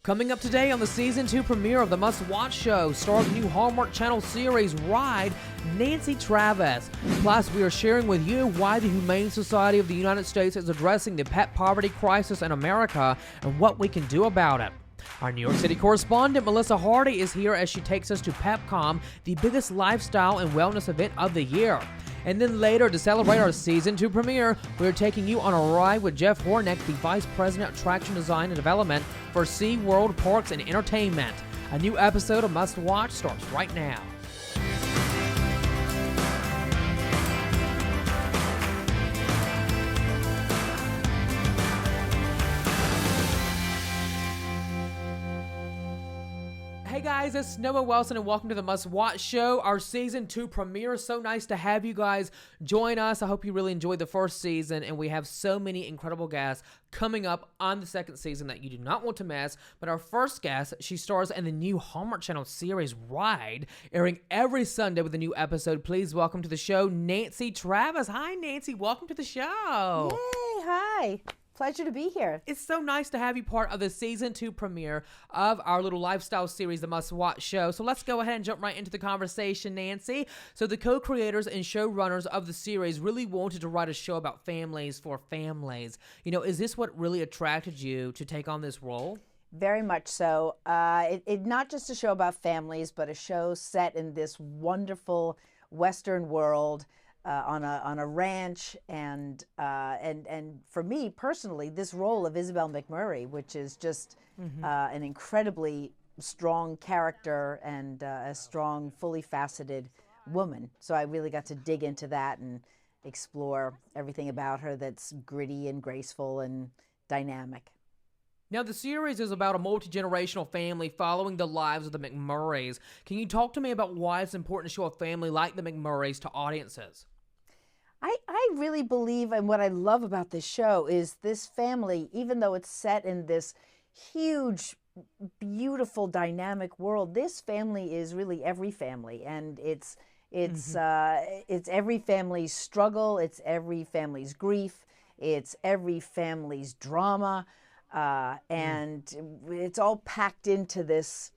Coming up today on the Season 2 premiere of the must-watch show, star of the new Hallmark Channel series, Ride, Nancy Travis. Plus, we are sharing with you why the Humane Society of the United States is addressing the pet poverty crisis in America and what we can do about it. Our New York City correspondent, Melissa Hardy, is here as she takes us to Pepcom, the biggest lifestyle and wellness event of the year. And then later, to celebrate our Season 2 premiere, we're taking you on a ride with Jeff Hornick, the Vice President of Attraction Design and Development for SeaWorld Parks and Entertainment. A new episode of Must Watch starts right now. Hey guys, it's Noah Wilson and welcome to the Must Watch Show, our Season 2 premiere. So nice to have you guys join us. I hope you really enjoyed the first season, and we have so many incredible guests coming up on the second season that you do not want to miss. But our first guest, she stars in the new Hallmark Channel series Ride, airing every Sunday with a new episode. Please welcome to the show, Nancy Travis. Hi Nancy, welcome to the show. Yay, hi. Pleasure to be here. It's so nice to have you part of the Season 2 premiere of our little lifestyle series, The Must Watch Show. So let's go ahead and jump right into the conversation, Nancy. So the co-creators and showrunners of the series really wanted to write a show about families for families. You know, is this what really attracted you to take on this role? Very much so. It not just a show about families, but a show set in this wonderful Western world. On a ranch, and for me personally, this role of Isabel McMurray, which is just an incredibly strong character and a strong, fully faceted woman. So I really got to dig into that and explore everything about her that's gritty and graceful and dynamic. Now, the series is about a multi-generational family following the lives of the McMurrays. Can you talk to me about why it's important to show a family like the McMurrays to audiences? I really believe, and what I love about this show is this family, even though it's set in this huge, beautiful, dynamic world, this family is really every family, and it's every family's struggle, it's every family's grief, it's every family's drama, and it's all packed into this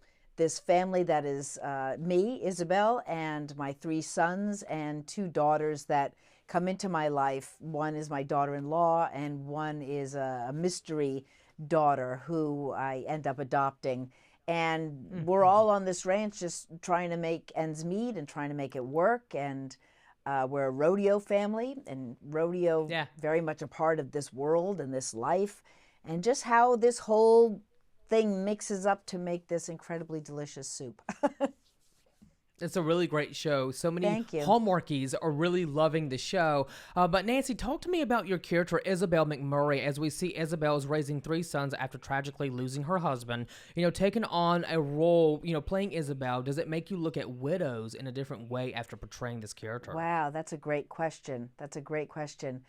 family that is me, Isabel, and my 3 sons and 2 daughters that come into my life. One is my daughter-in-law, and one is a mystery daughter who I end up adopting. And we're all on this ranch just trying to make ends meet and trying to make it work. And we're a rodeo family, and rodeo very much a part of this world and this life, and just how this whole thing mixes up to make this incredibly delicious soup. It's a really great show. So many Hallmarkies are really loving the show. But Nancy, talk to me about your character, Isabel McMurray, as we see Isabel is raising 3 sons after tragically losing her husband. You know, taking on a role, you know, playing Isabel, does it make you look at widows in a different way after portraying this character? Wow, that's a great question. That's a great question.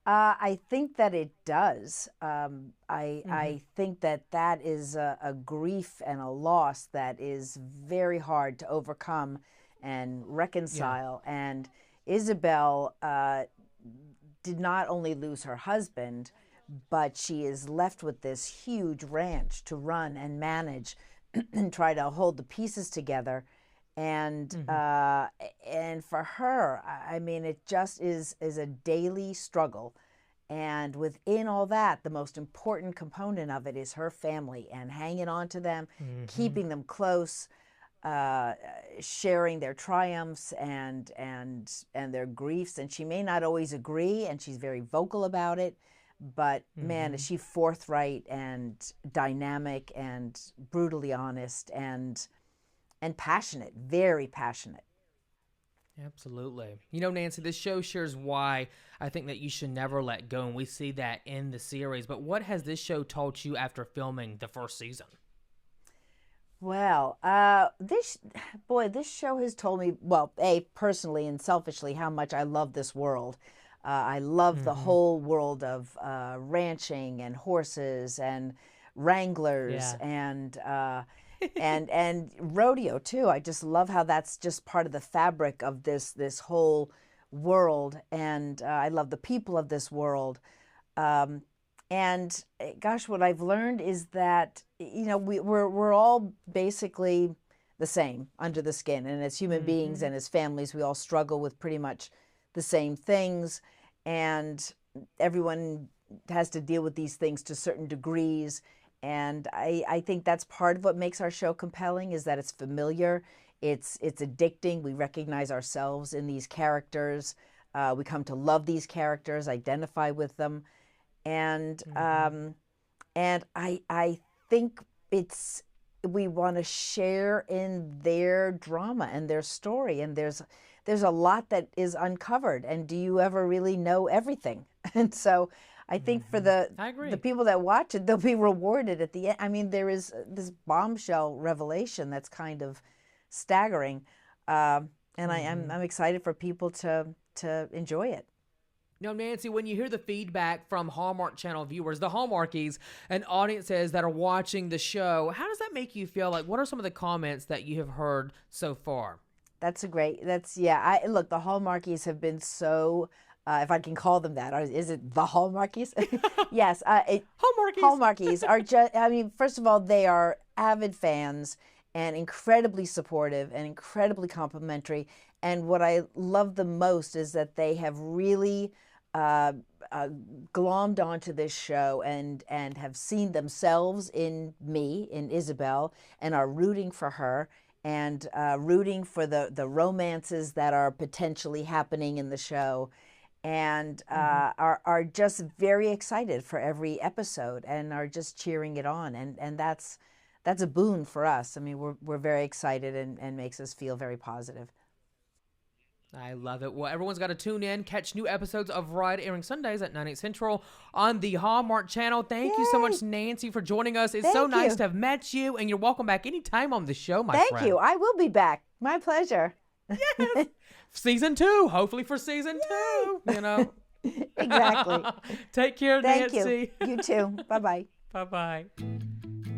I think that it does. I think that is a grief and a loss that is very hard to overcome and reconcile. Yeah. And Isabel did not only lose her husband, but she is left with this huge ranch to run and manage and try to hold the pieces together. And for her, I mean, it just is a daily struggle. And within all that, the most important component of it is her family and hanging on to them, keeping them close, sharing their triumphs and their griefs. And she may not always agree, and she's very vocal about it. But man, is she forthright and dynamic and brutally honest and passionate, very passionate. Absolutely. You know, Nancy, this show shares why I think that you should never let go, and we see that in the series. But what has this show taught you after filming the first season? Well, this show has told me, well, personally and selfishly, how much I love this world. I love the whole world of ranching and horses and wranglers and rodeo too. I just love how that's just part of the fabric of this whole world, and I love the people of this world. And gosh, what I've learned is that we're all basically the same under the skin, and as human beings and as families, we all struggle with pretty much the same things, and everyone has to deal with these things to certain degrees. And I think that's part of what makes our show compelling, is that it's familiar, it's addicting. We recognize ourselves in these characters. We come to love these characters, identify with them, and I think we want to share in their drama and their story, and there's a lot that is uncovered. And do you ever really know everything? And so I think for the people that watch it, they'll be rewarded at the end. I mean, there is this bombshell revelation that's kind of staggering, and I'm excited for people to enjoy it. Now, Nancy, when you hear the feedback from Hallmark Channel viewers, the Hallmarkies and audiences that are watching the show, how does that make you feel? Like, what are some of the comments that you have heard so far? Look, the Hallmarkies have been so, if I can call them that, is it the Hallmarkies? Yes. Hallmarkies are just, first of all, they are avid fans and incredibly supportive and incredibly complimentary. And what I love the most is that they have really glommed onto this show and have seen themselves in me, in Isabel, and are rooting for her and rooting for the romances that are potentially happening in the show, and are just very excited for every episode and are just cheering it on. And that's a boon for us. I mean, we're very excited and makes us feel very positive. I love it. Well, everyone's got to tune in, catch new episodes of Ride airing Sundays at 9, 8 Central on the Hallmark Channel. Thank you so much, Nancy, for joining us. It's so nice to have met you, and you're welcome back anytime on the show, my friend. Thank you. I will be back. My pleasure. Yes. Season 2, hopefully for season 2, Exactly. Take care, Nancy. Thank you. You too. Bye-bye. Bye-bye.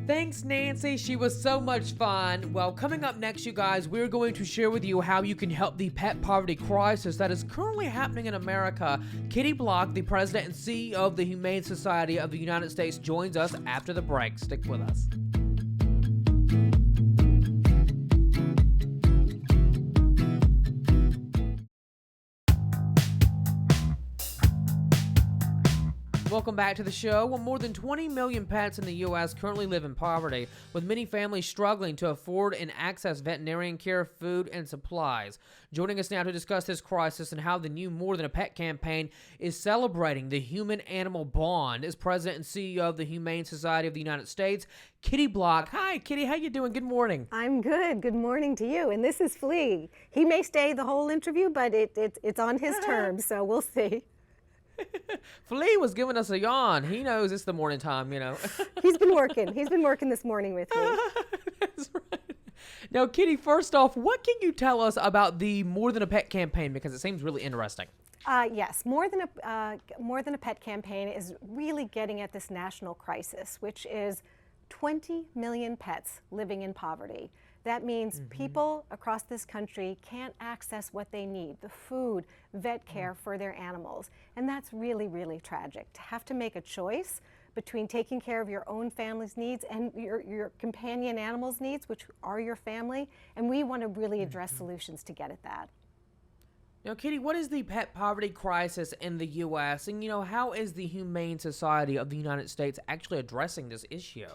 Thanks, Nancy. She was so much fun. Well, coming up next, you guys, we're going to share with you how you can help the pet poverty crisis that is currently happening in America. Kitty Block, the president and CEO of the Humane Society of the United States, joins us after the break. Stick with us. Welcome back to the show. Well, more than 20 million pets in the U.S. currently live in poverty, with many families struggling to afford and access veterinarian care, food, and supplies. Joining us now to discuss this crisis and how the new More Than a Pet campaign is celebrating the human-animal bond is President and CEO of the Humane Society of the United States, Kitty Block. Hi, Kitty. How you doing? Good morning. I'm good. Good morning to you. And this is Flea. He may stay the whole interview, but it's on his terms, so we'll see. Flea was giving us a yawn. He knows it's the morning time, He's been working. He's been working this morning with me. That's right. Now, Kitty, first off, what can you tell us about the More Than a Pet campaign? Because it seems really interesting. Yes, More Than a Pet campaign is really getting at this national crisis, which is 20 million pets living in poverty. That means people across this country can't access what they need, the food, vet care for their animals. And that's really, really tragic. To have to make a choice between taking care of your own family's needs and your companion animals' needs, which are your family. And we want to really address solutions to get at that. Now, Kitty, what is the pet poverty crisis in the U.S.? And, how is the Humane Society of the United States actually addressing this issue?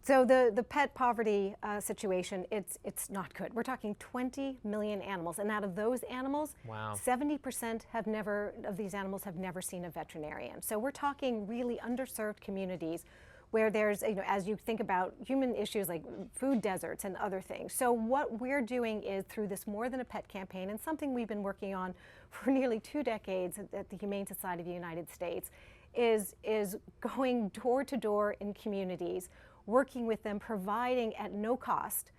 So the pet poverty situation, it's not good. We're talking 20 million animals, and out of those animals, 70% of these animals have never seen a veterinarian. So we're talking really underserved communities where there's, as you think about human issues like food deserts and other things. So what we're doing is through this More Than a Pet campaign, and something we've been working on for nearly 2 decades at the Humane Society of the United States, is going door to door in communities, working with them, providing at no cost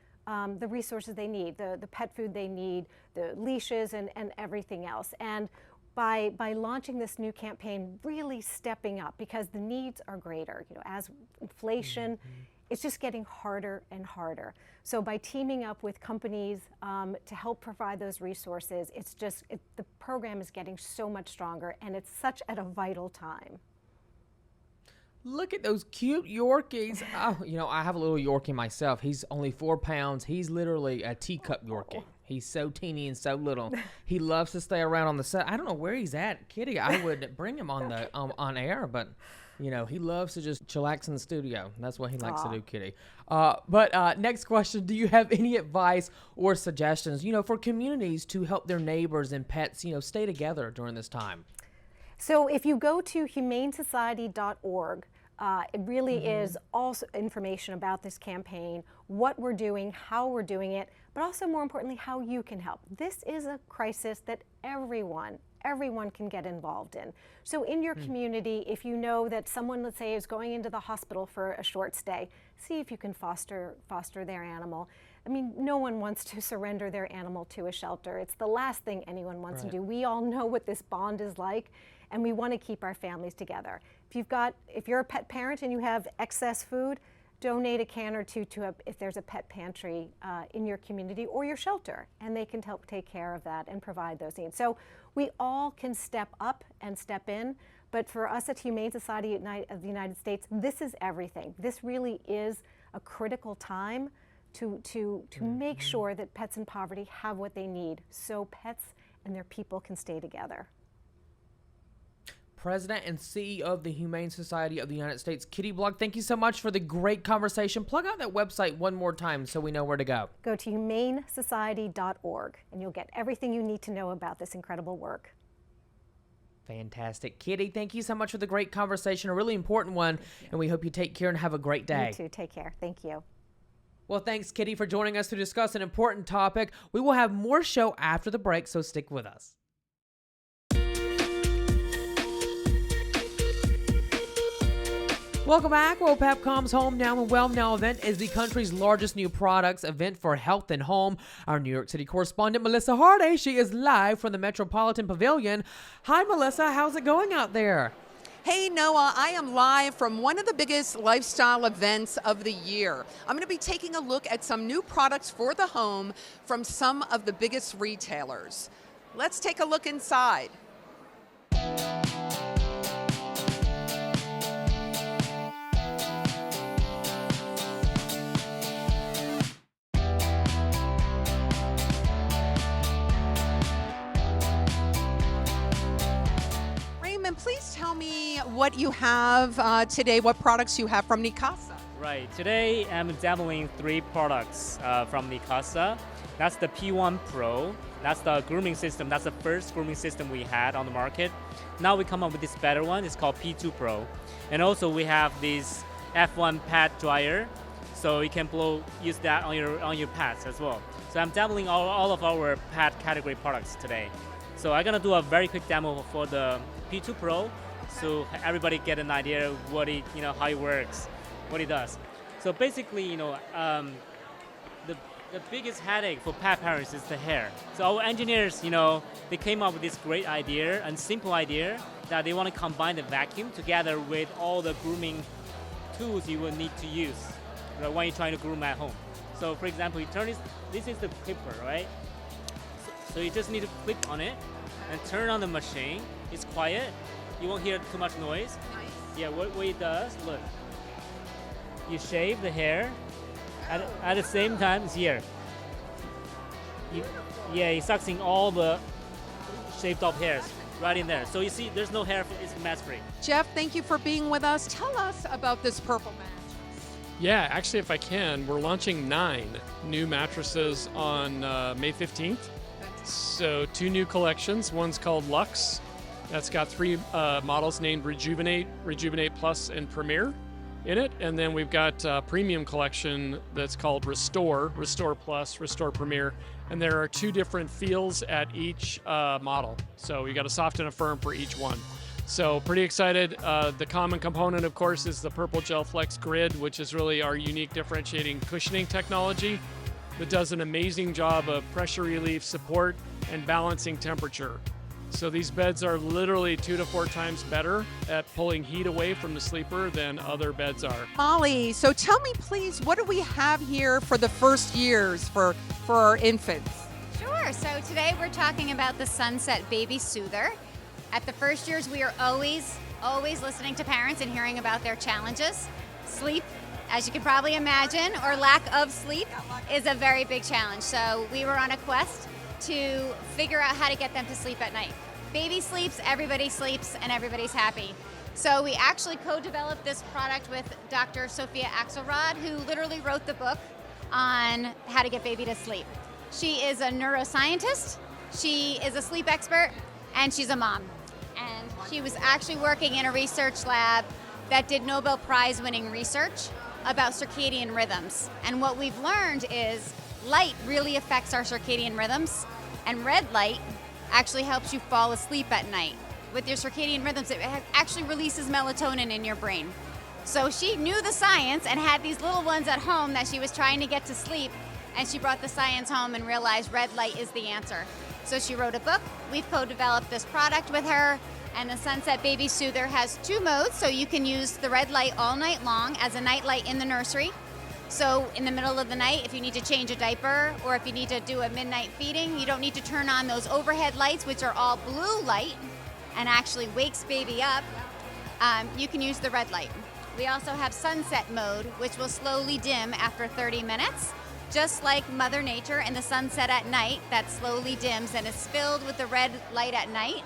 the resources they need, the pet food they need, the leashes and everything else. And by launching this new campaign, really stepping up, because the needs are greater. As inflation, it's just getting harder and harder. So by teaming up with companies to help provide those resources, the program is getting so much stronger, and it's such at a vital time. Look at those cute Yorkies. Oh, I have a little Yorkie myself. He's only 4 pounds. He's literally a teacup Yorkie. He's so teeny and so little. He loves to stay around on the set. I don't know where he's at, Kitty. I would bring him on the on air, but he loves to just chillax in the studio. That's what he likes to do, Kitty. But next question: do you have any advice or suggestions, for communities to help their neighbors and pets, stay together during this time? So if you go to humanesociety.org. It really is also information about this campaign, what we're doing, how we're doing it, but also more importantly, how you can help. This is a crisis that everyone can get involved in. So in your community, if you know that someone, let's say, is going into the hospital for a short stay, see if you can foster their animal. I mean, no one wants to surrender their animal to a shelter. It's the last thing anyone wants to do. We all know what this bond is like, and we want to keep our families together. If you're a pet parent and you have excess food, donate a can or two if there's a pet pantry in your community or your shelter, and they can help take care of that and provide those needs. So we all can step up and step in, but for us at Humane Society of the United States, this is everything. This really is a critical time to make sure that pets in poverty have what they need so pets and their people can stay together. President and CEO of the Humane Society of the United States, Kitty Block, thank you so much for the great conversation. Plug out that website one more time so we know where to go. Go to humanesociety.org and you'll get everything you need to know about this incredible work. Fantastic. Kitty, thank you so much for the great conversation, a really important one, and we hope you take care and have a great day. You too. Take care. Thank you. Well, thanks, Kitty, for joining us to discuss an important topic. We will have more show after the break, so stick with us. Welcome back. Well, Pepcom's Home Now and Well Now event is the country's largest new products event for health and home. Our New York City correspondent, Melissa Hardy, she is live from the Metropolitan Pavilion. Hi, Melissa. How's it going out there? Hey, Noah, I am live from one of the biggest lifestyle events of the year. I'm going to be taking a look at some new products for the home from some of the biggest retailers. Let's take a look inside. Please tell me what you have today, what products you have from Nicasa. Right, today I'm demoing 3 products from Nicasa. That's the P1 Pro, that's the grooming system, that's the first grooming system we had on the market. Now we come up with this better one, it's called P2 Pro. And also we have this F1 pad dryer, so you can use that on your pads as well. So I'm demoing all of our pad category products today. So I'm gonna do a very quick demo for the P2 Pro, so everybody get an idea of what how it works, what it does. So basically, the biggest headache for pet parents is the hair. So our engineers, they came up with this great idea and simple idea that they want to combine the vacuum together with all the grooming tools you will need to use when you're trying to groom at home. So for example, you turn this is the clipper, right? So you just need to click on it and turn on the machine. It's quiet. You won't hear too much noise. Nice. Yeah, what it does, look. You shave the hair. At the same time, it's here. It sucks in all the shaved off hairs right in there. So you see, there's no hair, it's mess-free. Jeff, thank you for being with us. Tell us about this purple mattress. Yeah, actually, if I can, we're launching 9 new mattresses on May 15th. So 2 new collections. One's called Luxe. That's got 3 models named Rejuvenate, Rejuvenate Plus, and Premier in it. And then we've got a premium collection that's called Restore, Restore Plus, Restore Premier. And there are 2 different feels at each model. So you got a soft and a firm for each one. So pretty excited. The common component, of course, is the Purple Gel Flex Grid, which is really our unique differentiating cushioning technology that does an amazing job of pressure relief, support, and balancing temperature. So these beds are literally 2 to 4 times better at pulling heat away from the sleeper than other beds are. Molly, so tell me please, what do we have here for the first years for our infants? Sure, so today we're talking about the Sunset Baby Soother. At the first years, we are always always listening to parents and hearing about their challenges. Sleep, as you can probably imagine, or lack of sleep, is a very big challenge. So we were on a quest to figure out how to get them to sleep at night. Baby sleeps, and everybody's happy. So we actually co-developed this product with Dr. Sophia Axelrod, who literally wrote the book on how to get baby to sleep. She is a neuroscientist, she is a sleep expert, and she's a mom. And she was actually working in a research lab that did Nobel Prize winning research about circadian rhythms. And what we've learned is light really affects our circadian rhythms, and red light actually helps you fall asleep at night. With your circadian rhythms, it actually releases melatonin in your brain. So she knew the science and had these little ones at home that she was trying to get to sleep, and she brought the science home and realized red light is the answer. So she wrote a book. We've co-developed this product with her, and the Sunset Baby Soother has 2 modes, so you can use the red light all night long as a night light in the nursery. So in the middle of the night, if you need to change a diaper or if you need to do a midnight feeding, you don't need to turn on those overhead lights, which are all blue light and actually wakes baby up. You can use the red light. We also have sunset mode, which will slowly dim after 30 minutes, just like Mother Nature and the sunset at night that slowly dims and is filled with the red light at night.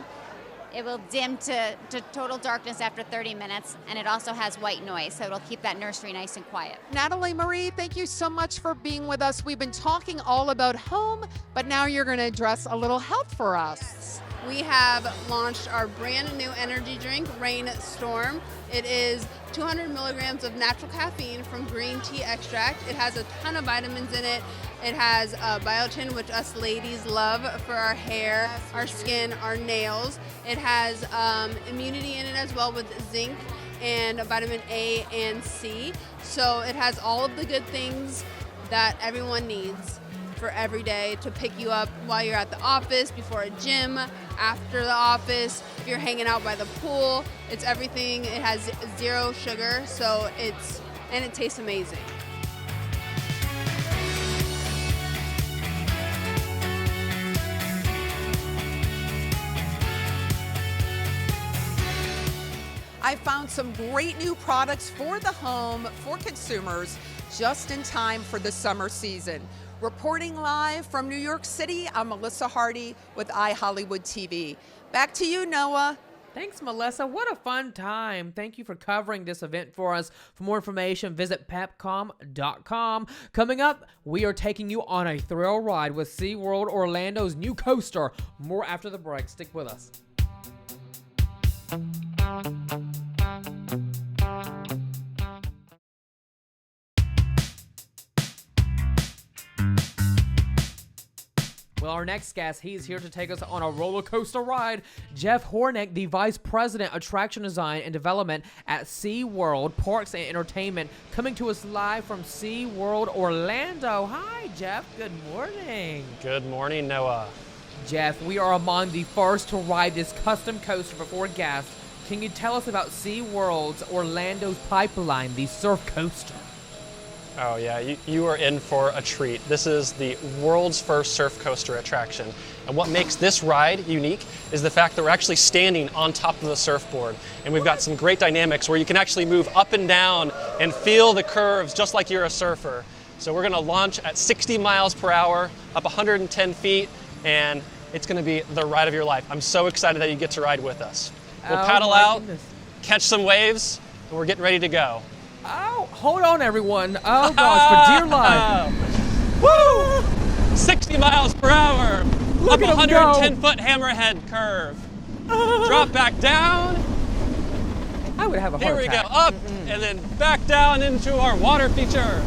It will dim to total darkness after 30 minutes, and it also has white noise, so it'll keep that nursery nice and quiet. Natalie Marie, thank you so much for being with us. We've been talking all about home, but now you're going to address a little health for us. We have launched our brand new energy drink, Rain Storm. It is 200 milligrams of natural caffeine from green tea extract. It has a ton of vitamins in it. It has biotin, which us ladies love for our hair, our skin, our nails. It has immunity in it as well with zinc and vitamin A and C. So it has all of the good things that everyone needs for every day to pick you up while you're at the office, before a gym, after the office, if you're hanging out by the pool. It's everything. It has 0 sugar, so it tastes amazing. I found some great new products for the home, for consumers, just in time for the summer season. Reporting live from New York City, I'm Melissa Hardy with iHollywood TV. Back to you, Noah. Thanks, Melissa. What a fun time. Thank you for covering this event for us. For more information, visit Pepcom.com. Coming up, we are taking you on a thrill ride with SeaWorld Orlando's new coaster. More after the break. Stick with us. Well, our next guest, he's here to take us on a roller coaster ride. Jeff Hornick, the Vice President, Attraction Design and Development at SeaWorld Parks and Entertainment, coming to us live from SeaWorld Orlando. Hi, Jeff. Good morning. Good morning, Noah. Jeff, we are among the first to ride this custom coaster before guests. Can you tell us about SeaWorld's Orlando's Pipeline, the surf coaster? Oh yeah, you are in for a treat. This is the world's first surf coaster attraction. And what makes this ride unique is the fact that we're actually standing on top of the surfboard. And we've got some great dynamics where you can actually move up and down and feel the curves just like you're a surfer. So we're gonna launch at 60 miles per hour, up 110 feet, and it's gonna be the ride of your life. I'm so excited that you get to ride with us. We'll paddle out, catch some waves, and we're getting ready to go. Oh, hold on, everyone. Oh, gosh, for dear life. Woo! 60 miles per hour. Look up at 110-foot hammerhead curve. Drop back down. I would have a heart attack. Here we go. Up, and then back down into our water feature.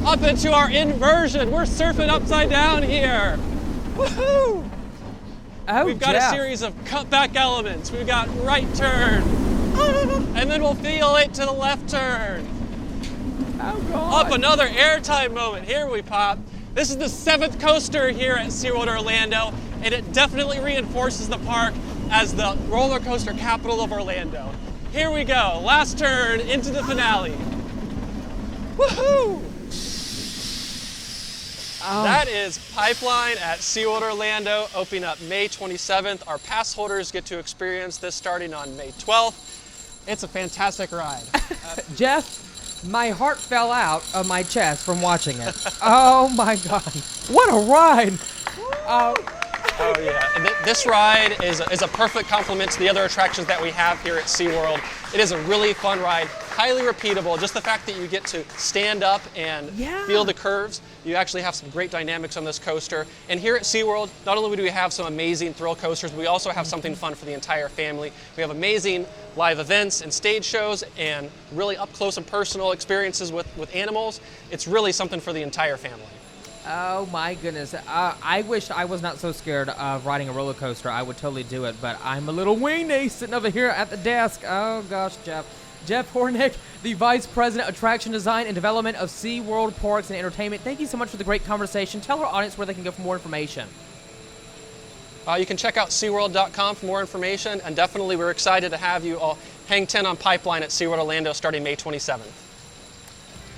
Up into our inversion. We're surfing upside down here. Woohoo! Oh, We've got Jeff. a series of cutback elements. We've got right turn. And then we'll feel it to the left turn. Oh, God. Up another airtime moment. Here we pop. This is the 7th coaster here at SeaWorld Orlando, and it definitely reinforces the park as the roller coaster capital of Orlando. Here we go. Last turn into the finale. Woohoo! That is Pipeline at SeaWorld Orlando, opening up May 27th. Our pass holders get to experience this starting on May 12th. It's a fantastic ride. Jeff, my heart fell out of my chest from watching it. Oh my God, what a ride! Oh yeah, and this ride is a perfect complement to the other attractions that we have here at SeaWorld. It is a really fun ride, highly repeatable. Just the fact that you get to stand up and feel the curves, you actually have some great dynamics on this coaster. And here at SeaWorld, not only do we have some amazing thrill coasters, but we also have something fun for the entire family. We have amazing live events and stage shows and really up close and personal experiences with animals. It's really something for the entire family. Oh my goodness. I wish I was not so scared of riding a roller coaster. I would totally do it, but I'm a little weenie sitting over here at the desk. Oh gosh, Jeff. Jeff Hornick, the Vice President, Attraction Design and Development of SeaWorld Parks and Entertainment. Thank you so much for the great conversation. Tell our audience where they can go for more information. You can check out SeaWorld.com for more information, and definitely we're excited to have you all hang 10 on Pipeline at SeaWorld Orlando starting May 27th.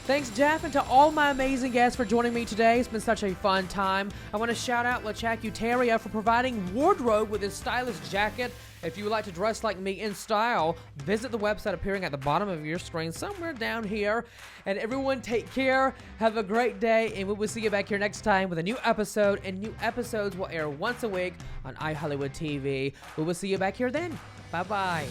Thanks, Jeff, and to all my amazing guests for joining me today. It's been such a fun time. I want to shout out LeChak Uteria for providing wardrobe with his stylish jacket. If you would like to dress like me in style, visit the website appearing at the bottom of your screen somewhere down here. And everyone, take care, have a great day, and we will see you back here next time with a new episode. And new episodes will air once a week on iHollywood TV. We will see you back here then. Bye-bye.